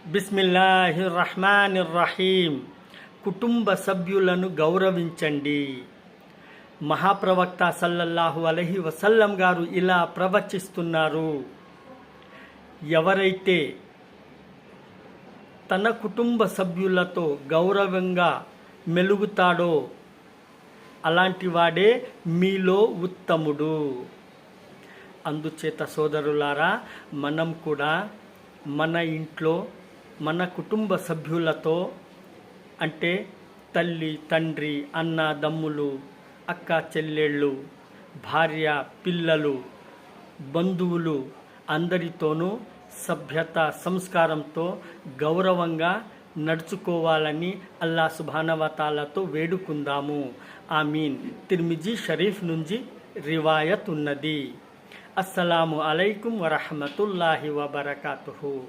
బిస్మిల్లాహిర్ రహ్మానిర్ రహీం. కుటుంబ సభ్యులను గౌరవించండి. మహాప్రవక్త సల్లల్లాహు అలైహి వసల్లం గారు ఇలా ప్రవచిస్తున్నారు. ఎవరైతే తన కుటుంబ సభ్యులతో గౌరవంగా మెలుగుతాడో అలాంటి వాడే మీలో ఉత్తముడు. అందుచేత సోదరులారా, మనం కూడా మన ఇంట్లో మన కుటుంబ సభ్యులతో అంటే తల్లి, తండ్రి, అన్న, దమ్ములు, అక్క, చెల్లెళ్ళు, భార్య, పిల్లలు, బంధువులు అందరితోనూ సభ్యత, సంస్కారంతో గౌరవంగా నడుచుకోవాలని అల్లా సుబ్హానహు వ తఆలాతో వేడుకుందాము. ఆమీన్. తిర్మిజీ షరీఫ్ నుంచి రివాయత్ ఉన్నది. అస్సలాము అలైకుం వరహమతుల్లాహి వబరకాతుహు.